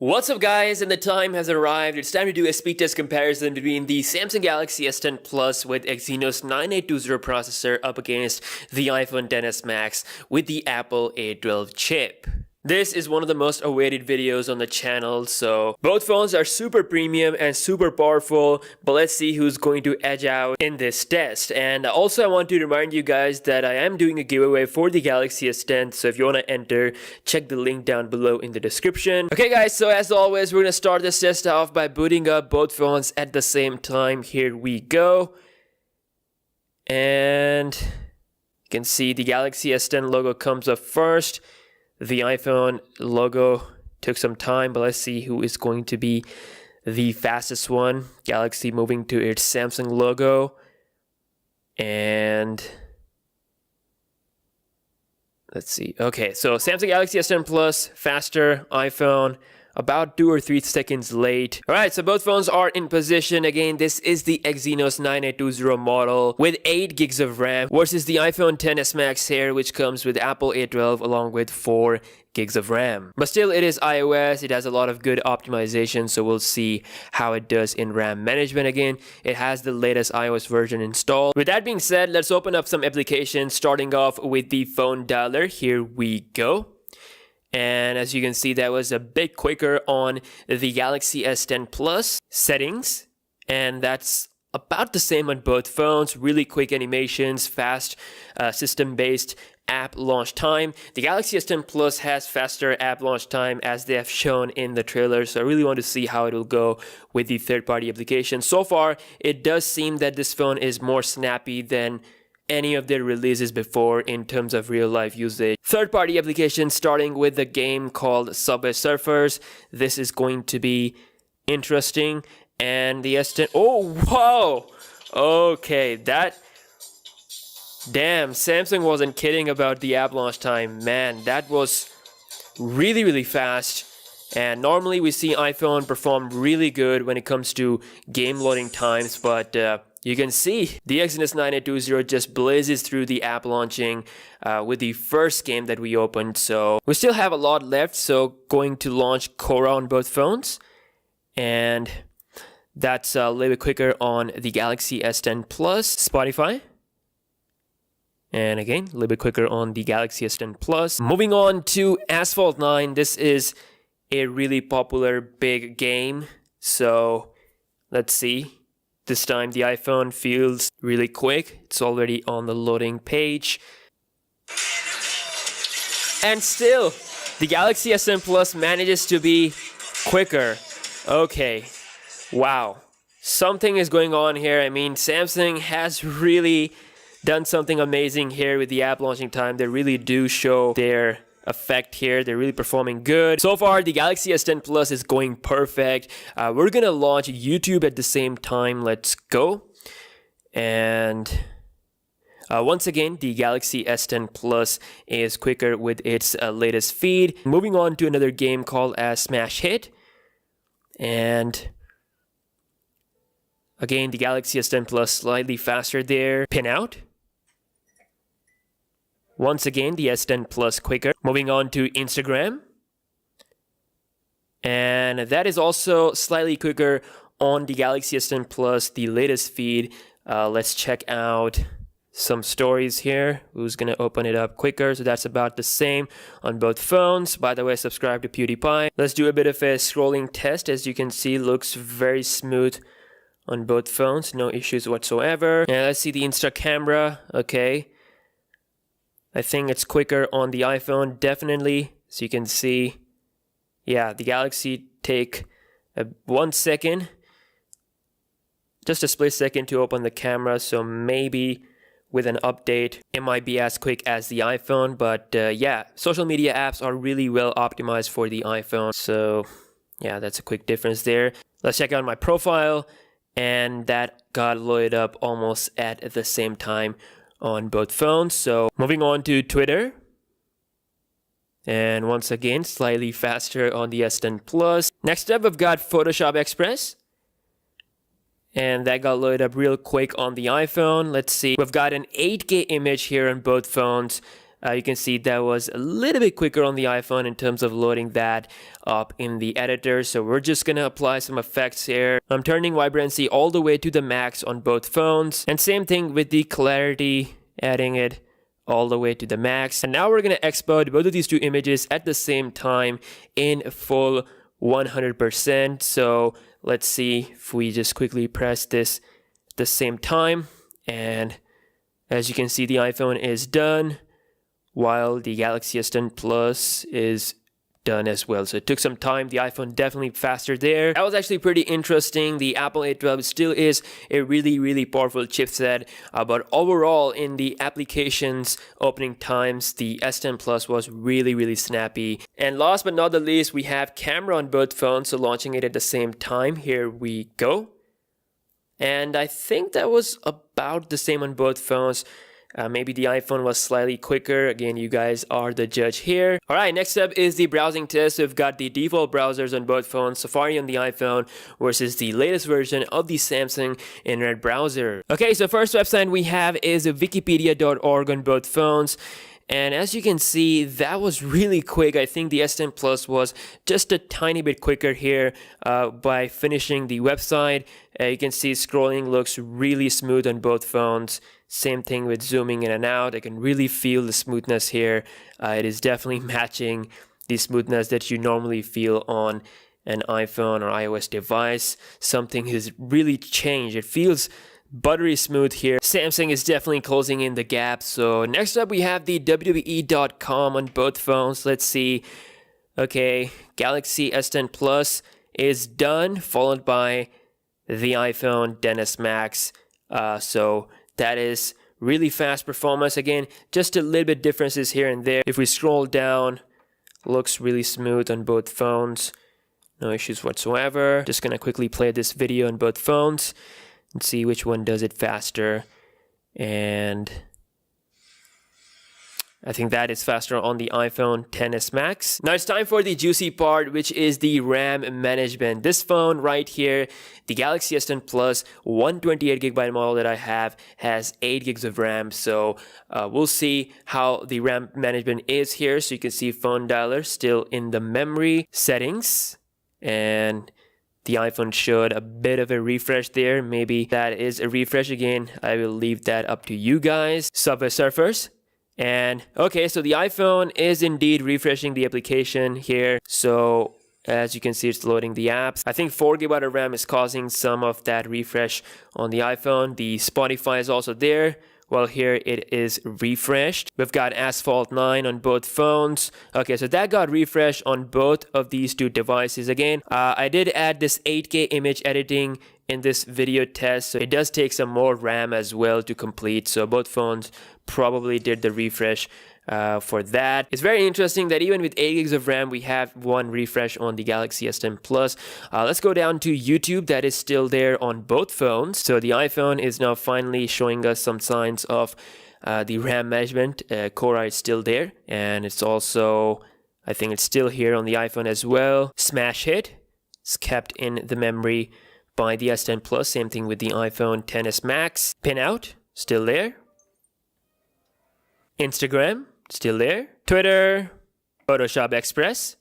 What's up guys, and the time has arrived. It's time to do a speed test comparison between the Samsung Galaxy S10 Plus with Exynos 9820 processor up against the iPhone XS Max with the Apple A12 chip. This is one of the most awaited videos on the channel, so both phones are super premium and super powerful, but let's see who's going to edge out in this test. And also I want to remind you guys that I am doing a giveaway for the Galaxy S10, so if you want to enter, check the link down below in the description. Okay guys, so as always, we're going to start this test off by booting up both phones at the same time. Here we go. And you can see the Galaxy S10 logo comes up first. The iPhone logo took some time, but let's see who is going to be the fastest one. Galaxy moving to its Samsung logo. And let's see. Okay, so Samsung Galaxy S10 Plus, faster. iPhone, about 2 or 3 seconds late. Alright, so both phones are in position. Again, this is the Exynos 9820 model with 8 gigs of RAM versus the iPhone XS Max here, which comes with Apple A12 along with 4 gigs of RAM. But still, it is iOS. It has a lot of good optimization, so we'll see how it does in RAM management. Again, it has the latest iOS version installed. With that being said, let's open up some applications, starting off with the phone dialer. Here we go. And as you can see, that was a bit quicker on the Galaxy S10 Plus settings, and that's about the same on both phones. Really quick animations, fast system-based app launch time. The Galaxy S10 Plus has faster app launch time as they have shown in the trailer, so I really want to see how it will go with the third-party applications. So far, it does seem that this phone is more snappy than any of their releases before in terms of real-life usage. Third-party applications, starting with the game called Subway Surfers. This is going to be interesting. And the S10... Oh, whoa! Okay, that... Damn, Samsung wasn't kidding about the app launch time. Man, that was really fast. And normally we see iPhone perform really good when it comes to game loading times, but you can see the Exynos 9820 just blazes through the app launching with the first game that we opened. So we still have a lot left, so going to launch Cora on both phones. And that's a little bit quicker on the Galaxy S10 Plus. Spotify. And again, a little bit quicker on the Galaxy S10 Plus. Moving on to Asphalt 9. This is a really popular big game. So let's see. This time the iPhone feels really quick. It's already on the loading page. And still, the Galaxy S10 Plus manages to be quicker. Okay, wow. Something is going on here. I mean, Samsung has really done something amazing here with the app launching time. They really do show their effect here. They're really performing good. So far, the Galaxy S10 Plus is going perfect. We're gonna launch YouTube at the same time. Let's go. And once again, the Galaxy S10 Plus is quicker with its latest feed. Moving on to another game called Smash Hit. And again, the Galaxy S10 Plus slightly faster there. Pin out. Once again, the S10 Plus quicker. Moving on to Instagram. And that is also slightly quicker on the Galaxy S10 Plus, the latest feed. Let's check out some stories here. Who's going to open it up quicker? So that's about the same on both phones. By the way, subscribe to PewDiePie. Let's do a bit of a scrolling test. As you can see, looks very smooth on both phones. No issues whatsoever. And let's see the Insta camera. Okay. I think it's quicker on the iPhone, definitely. So you can see, yeah, the Galaxy take 1 second, just a split second to open the camera. So maybe with an update, it might be as quick as the iPhone. But yeah, social media apps are really well optimized for the iPhone. So yeah, that's a quick difference there. Let's check out my profile. And that got loaded up almost at the same time on both phones. So moving on to Twitter. And once again, slightly faster on the S10 Plus. Next up, we've got Photoshop Express. And that got loaded up real quick on the iPhone. Let's see. We've got an 8K image here on both phones. You can see that was a little bit quicker on the iPhone in terms of loading that up in the editor. So we're just gonna apply some effects here. I'm turning vibrancy all the way to the max on both phones, and same thing with the clarity, adding it all the way to the max. And now we're gonna export both of these two images at the same time in full 100%. So let's see if we just quickly press this at the same time, and as you can see, the iPhone is done, while the Galaxy S10 Plus is done as well. So it took some time. The iPhone definitely faster there. That was actually pretty interesting. The Apple A12 still is a really powerful chipset, but overall in the applications opening times, the S10 Plus was really snappy. And last but not the least, we have camera on both phones, so launching it at the same time. Here we go. And I think that was about the same on both phones. Maybe the iPhone was slightly quicker. Again, you guys are the judge here. All right, next up is the browsing test. We've got the default browsers on both phones, Safari on the iPhone versus the latest version of the Samsung Internet browser. Okay, so first website we have is wikipedia.org on both phones. And as you can see, that was really quick. I think the S10 Plus was just a tiny bit quicker here by finishing the website. You can see scrolling looks really smooth on both phones. Same thing with zooming in and out. I can really feel the smoothness here. It is definitely matching the smoothness that you normally feel on an iPhone or iOS device. Something has really changed. It feels buttery smooth here. Samsung is definitely closing in the gap. So next up we have the WWE.com on both phones. Let's see. Okay, Galaxy S10 Plus is done, followed by the iPhone XS Max. So that is really fast performance. Again, just a little bit differences here and there. If we scroll down, looks really smooth on both phones. No issues whatsoever. Just gonna quickly play this video on both phones and see which one does it faster. And I think that is faster on the iPhone XS Max. Now it's time for the juicy part, which is the RAM management. This phone right here, the Galaxy S10 Plus 128GB model that I have, has 8 gigs of RAM. So we'll see how the RAM management is here. So you can see phone dialer still in the memory settings, and the iPhone showed a bit of a refresh there. Maybe that is a refresh again. I will leave that up to you guys. Subway Surfers. And okay, so the iPhone is indeed refreshing the application here. So as you can see, it's loading the apps. I think 4GB of RAM is causing some of that refresh on the iPhone. The Spotify is also there. Well, here it is refreshed. We've got Asphalt 9 on both phones. Okay, so that got refreshed on both of these two devices. Again, I did add this 8K image editing in this video test, so it does take some more RAM as well to complete. So both phones probably did the refresh for that. It's very interesting that even with 8 gigs of RAM, we have one refresh on the Galaxy S10 Plus. Let's go down to YouTube. That is still there on both phones. So the iPhone is now finally showing us some signs of the RAM management. Core is still there, and it's also, I think it's still here on the iPhone as well. Smash hit, it's kept in the memory by the S10 Plus. Same thing with the iPhone XS Max. Pin out, still there. Instagram, still there. Twitter, Photoshop Express.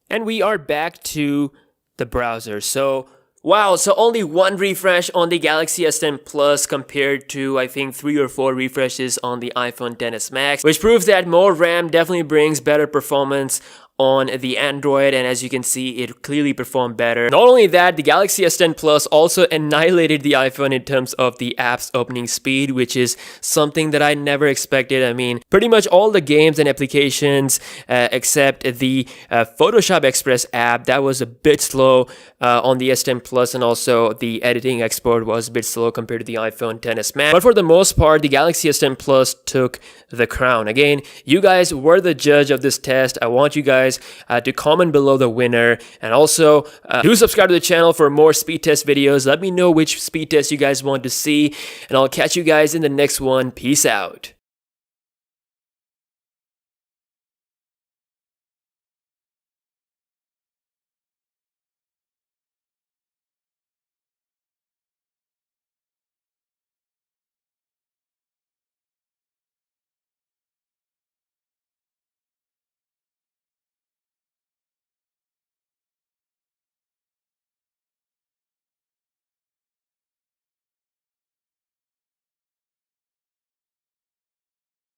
And we are back to the browser. So, wow, so only one refresh on the Galaxy S10 Plus compared to, I think, 3 or 4 refreshes on the iPhone XS Max, which proves that more RAM definitely brings better performance on the Android, and as you can see, it clearly performed better. Not only that, the Galaxy S10 Plus also annihilated the iPhone in terms of the app's opening speed, which is something that I never expected. I mean, pretty much all the games and applications except the Photoshop Express app, that was a bit slow on the S10 Plus, and also the editing export was a bit slow compared to the iPhone XS Max. But for the most part, the Galaxy S10 Plus took the crown. Again, you guys were the judge of this test. I want you guys to comment below the winner, and also do subscribe to the channel for more speed test videos. Let me know which speed test you guys want to see, and I'll catch you guys in the next one. Peace out.